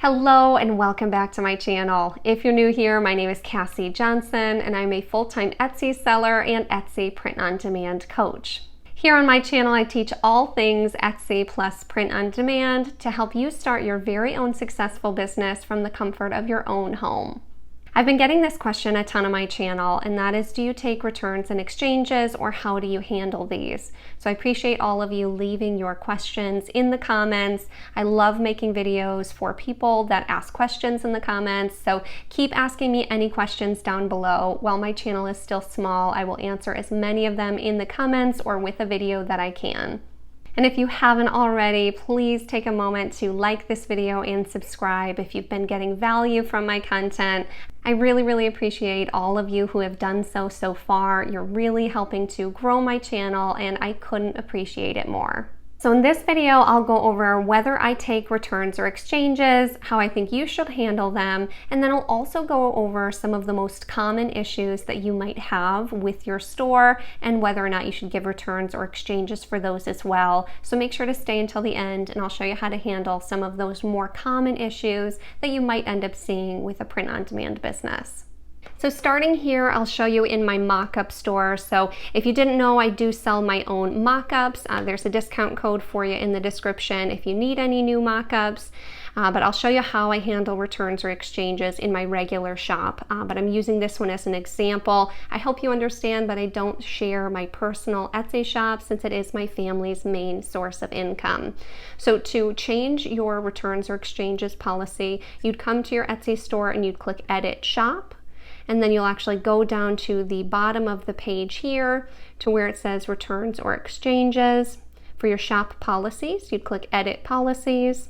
Hello and welcome back to my channel. If you're new here, my name is Cassie Johnson and I'm a full-time Etsy seller and Etsy print-on-demand coach. Here on my channel, I teach all things Etsy plus print-on-demand to help you start your very own successful business from the comfort of your own home. I've been getting this question a ton on my channel, and that is, do you take returns and exchanges, or how do you handle these? So I appreciate all of you leaving your questions in the comments. I love making videos for people that ask questions in the comments, so keep asking me any questions down below. While my channel is still small, I will answer as many of them in the comments or with a video that I can. And if you haven't already, please take a moment to like this video and subscribe if you've been getting value from my content. I really appreciate all of you who have done so far. You're really helping to grow my channel, and I couldn't appreciate it more. So in this video, I'll go over whether I take returns or exchanges, how I think you should handle them, and then I'll also go over some of the most common issues that you might have with your store and whether or not you should give returns or exchanges for those as well. So make sure to stay until the end, and I'll show you how to handle some of those more common issues that you might end up seeing with a print-on-demand business. So starting here, I'll show you in my mock-up store. So if you didn't know, I do sell my own mock-ups. There's a discount code for you in the description if you need any new mock-ups. But I'll show you how I handle returns or exchanges in my regular shop. But I'm using this one as an example. I hope you understand that I don't share my personal Etsy shop since it is my family's main source of income. So to change your returns or exchanges policy, you'd come to your Etsy store and you'd click Edit Shop. And then you'll actually go down to the bottom of the page here to where it says returns or exchanges. For your shop policies, you'd click Edit Policies,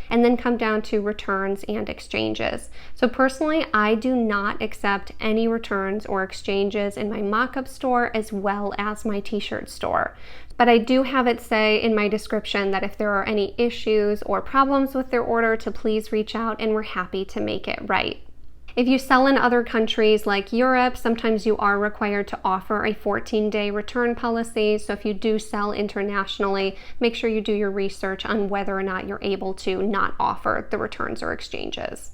and then come down to returns and exchanges. So personally, I do not accept any returns or exchanges in my mock-up store as well as my t-shirt store. But I do have it say in my description that if there are any issues or problems with their order, to please reach out and we're happy to make it right. If you sell in other countries like Europe, sometimes you are required to offer a 14-day return policy. So if you do sell internationally, make sure you do your research on whether or not you're able to not offer the returns or exchanges.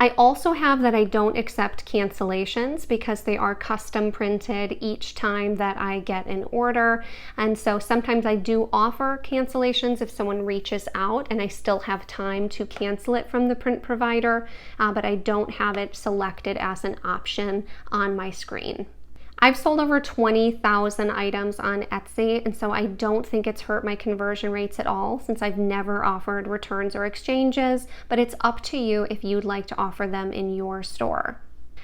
I also have that I don't accept cancellations because they are custom printed each time that I get an order. And so sometimes I do offer cancellations if someone reaches out and I still have time to cancel it from the print provider, but I don't have it selected as an option on my screen. I've sold over 20,000 items on Etsy, and so I don't think it's hurt my conversion rates at all since I've never offered returns or exchanges, but it's up to you if you'd like to offer them in your store.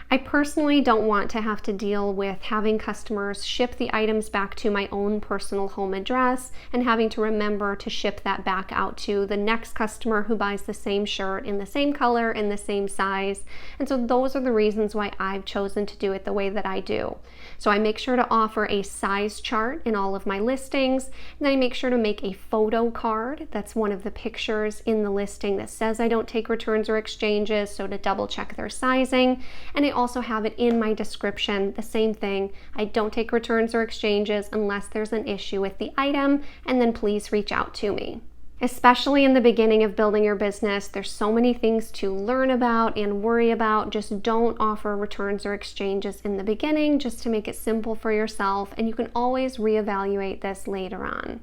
I personally don't want to have to deal with having customers ship the items back to my own personal home address and having to remember to ship that back out to the next customer who buys the same shirt in the same color and the same size. And so those are the reasons why I've chosen to do it the way that I do. So I make sure to offer a size chart in all of my listings, and then I make sure to make a photo card that's one of the pictures in the listing that says I don't take returns or exchanges, so to double check their sizing. And I also have it in my description, the same thing. I don't take returns or exchanges unless there's an issue with the item, and then please reach out to me. Especially in the beginning of building your business, there's so many things to learn about and worry about. Just don't offer returns or exchanges in the beginning, just to make it simple for yourself, and you can always reevaluate this later on.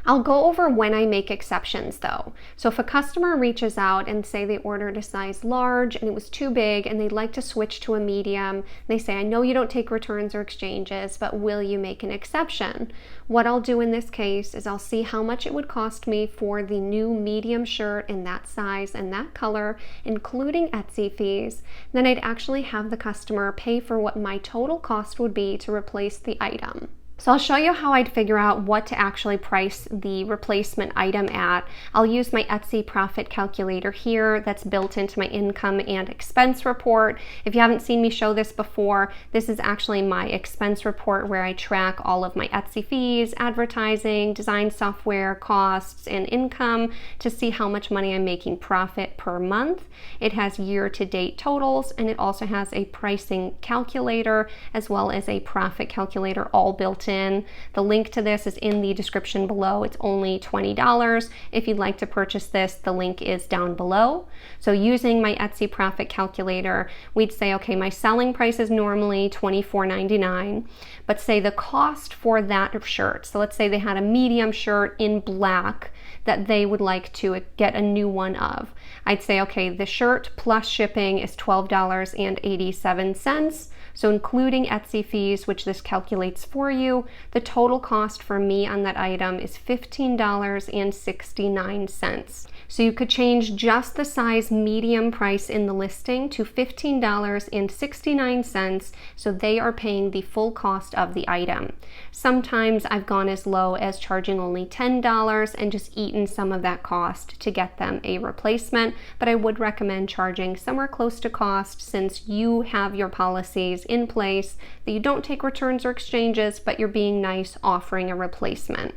I'll go over when I make exceptions though. So if a customer reaches out and say they ordered a size large and it was too big and they'd like to switch to a medium, they say, I know you don't take returns or exchanges, but will you make an exception? What I'll do in this case is I'll see how much it would cost me for the new medium shirt in that size and that color, including Etsy fees. Then I'd actually have the customer pay for what my total cost would be to replace the item. So I'll show you how I'd figure out what to actually price the replacement item at. I'll use my Etsy profit calculator here that's built into my income and expense report. If you haven't seen me show this before, this is actually my expense report where I track all of my Etsy fees, advertising, design software, costs, and income to see how much money I'm making profit per month. It has year-to-date totals, and it also has a pricing calculator as well as a profit calculator all built built in. The link to this is in the description below. It's only $20. If you'd like to purchase this, the link is down below. So using my Etsy profit calculator, we'd say, okay, my selling price is normally $24.99, but say the cost for that shirt, so let's say they had a medium shirt in black that they would like to get a new one of. I'd say, okay, the shirt plus shipping is $12.87. So including Etsy fees, which this calculates for you, the total cost for me on that item is $15.69. So you could change just the size medium price in the listing to $15.69, so they are paying the full cost of the item. Sometimes I've gone as low as charging only $10 and just eaten some of that cost to get them a replacement, but I would recommend charging somewhere close to cost since you have your policies in place that you don't take returns or exchanges, but you're being nice offering a replacement.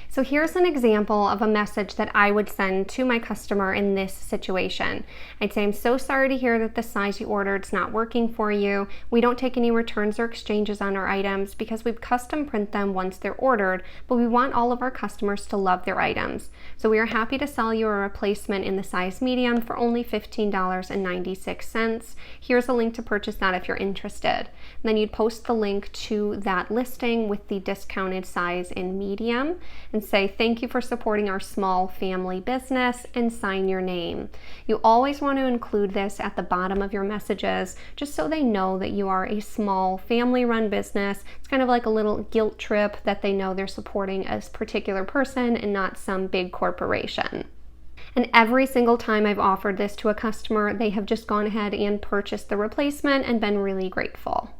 So here's an example of a message that I would send to my customer in this situation. I'd say, I'm so sorry to hear that the size you ordered is not working for you. We don't take any returns or exchanges on our items because we custom print them once they're ordered, but we want all of our customers to love their items. So we are happy to sell you a replacement in the size medium for only $15.96. Here's a link to purchase that if you're interested. And then you'd post the link to that listing with the discounted size in medium and say, thank you for supporting our small family business, and sign your name. You always want to include this at the bottom of your messages just so they know that you are a small family-run business. It's kind of like a little guilt trip that they know they're supporting a particular person and not some big corporation. And every single time I've offered this to a customer, they have just gone ahead and purchased the replacement and been really grateful.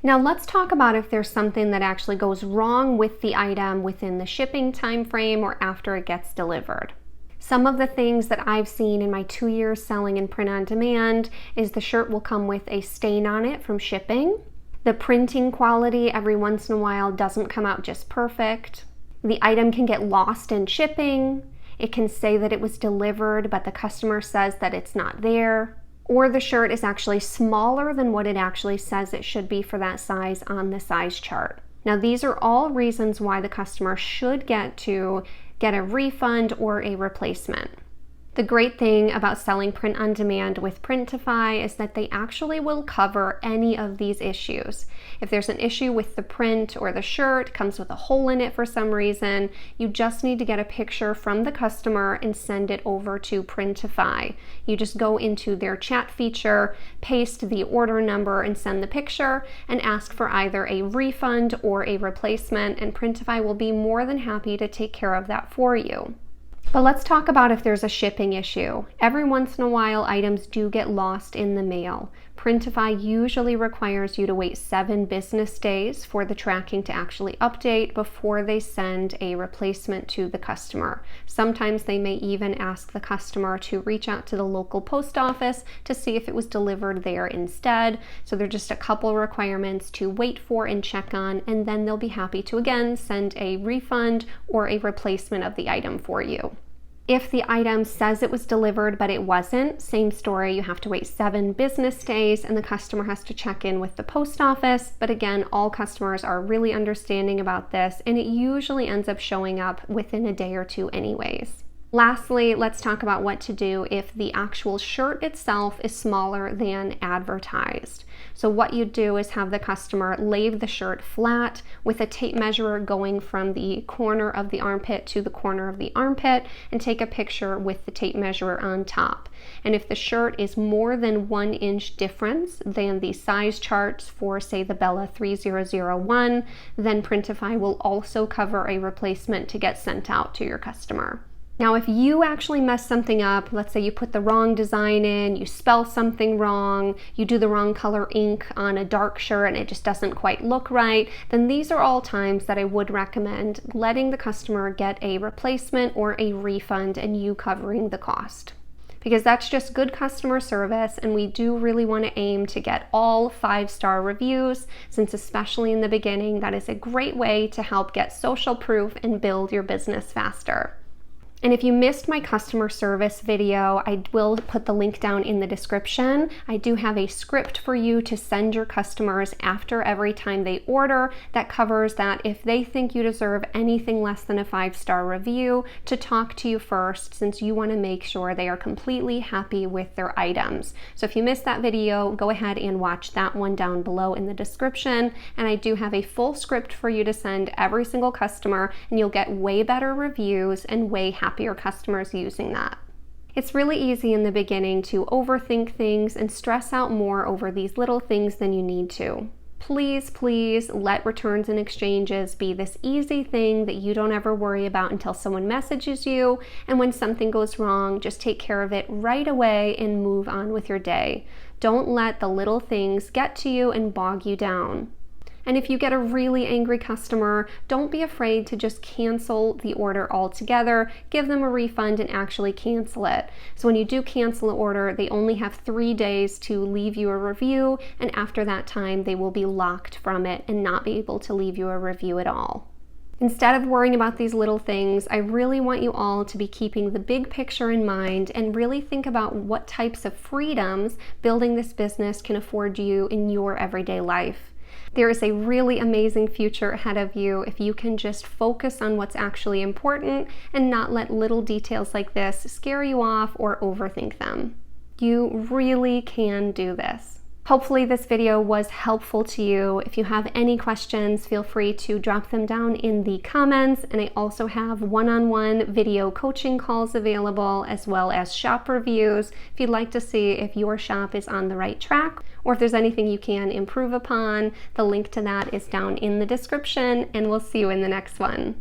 Now let's talk about if there's something that actually goes wrong with the item within the shipping time frame or after it gets delivered. Some of the things that I've seen in my 2 years selling in print on demand is the shirt will come with a stain on it from shipping. The printing quality every once in a while doesn't come out just perfect. The item can get lost in shipping. It can say that it was delivered, but the customer says that it's not there. Or the shirt is actually smaller than what it actually says it should be for that size on the size chart. Now these are all reasons why the customer should get a refund or a replacement. The great thing about selling print on demand with Printify is that they actually will cover any of these issues. If there's an issue with the print or the shirt comes with a hole in it for some reason, you just need to get a picture from the customer and send it over to Printify. You just go into their chat feature, paste the order number and send the picture, and ask for either a refund or a replacement, and Printify will be more than happy to take care of that for you. But let's talk about if there's a shipping issue. Every once in a while, items do get lost in the mail. Printify usually requires you to wait 7 business days for the tracking to actually update before they send a replacement to the customer. Sometimes they may even ask the customer to reach out to the local post office to see if it was delivered there instead. So there are just a couple requirements to wait for and check on, and then they'll be happy to again send a refund or a replacement of the item for you. If the item says it was delivered but it wasn't, same story, you have to wait 7 business days and the customer has to check in with the post office. But again, all customers are really understanding about this, and it usually ends up showing up within a day or 2 anyways. Lastly, let's talk about what to do if the actual shirt itself is smaller than advertised. So what you do is have the customer lay the shirt flat with a tape measure going from the corner of the armpit to the corner of the armpit, and take a picture with the tape measure on top. And if the shirt is more than 1 inch difference than the size charts for, say, the Bella 3001, then Printify will also cover a replacement to get sent out to your customer. Now, if you actually mess something up, let's say you put the wrong design in, you spell something wrong, you do the wrong color ink on a dark shirt and it just doesn't quite look right, then these are all times that I would recommend letting the customer get a replacement or a refund and you covering the cost. Because that's just good customer service, and we do really want to aim to get all 5-star reviews, since especially in the beginning, that is a great way to help get social proof and build your business faster. And if you missed my customer service video, I will put the link down in the description. I do have a script for you to send your customers after every time they order that covers that if they think you deserve anything less than a 5-star review, to talk to you first, since you want to make sure they are completely happy with their items. So if you missed that video, go ahead and watch that one down below in the description. And I do have a full script for you to send every single customer, and you'll get way better reviews and way happier customers using that. It's really easy in the beginning to overthink things and stress out more over these little things than you need to. Please, please let returns and exchanges be this easy thing that you don't ever worry about until someone messages you, and when something goes wrong, just take care of it right away and move on with your day. Don't let the little things get to you and bog you down. And if you get a really angry customer, don't be afraid to just cancel the order altogether. Give them a refund and actually cancel it. So when you do cancel an order, they only have 3 days to leave you a review, and after that time, they will be locked from it and not be able to leave you a review at all. Instead of worrying about these little things, I really want you all to be keeping the big picture in mind and really think about what types of freedoms building this business can afford you in your everyday life. There is a really amazing future ahead of you if you can just focus on what's actually important and not let little details like this scare you off or overthink them. You really can do this. Hopefully this video was helpful to you. If you have any questions, feel free to drop them down in the comments. And I also have one-on-one video coaching calls available, as well as shop reviews if you'd like to see if your shop is on the right track or if there's anything you can improve upon. The link to that is down in the description, and we'll see you in the next one.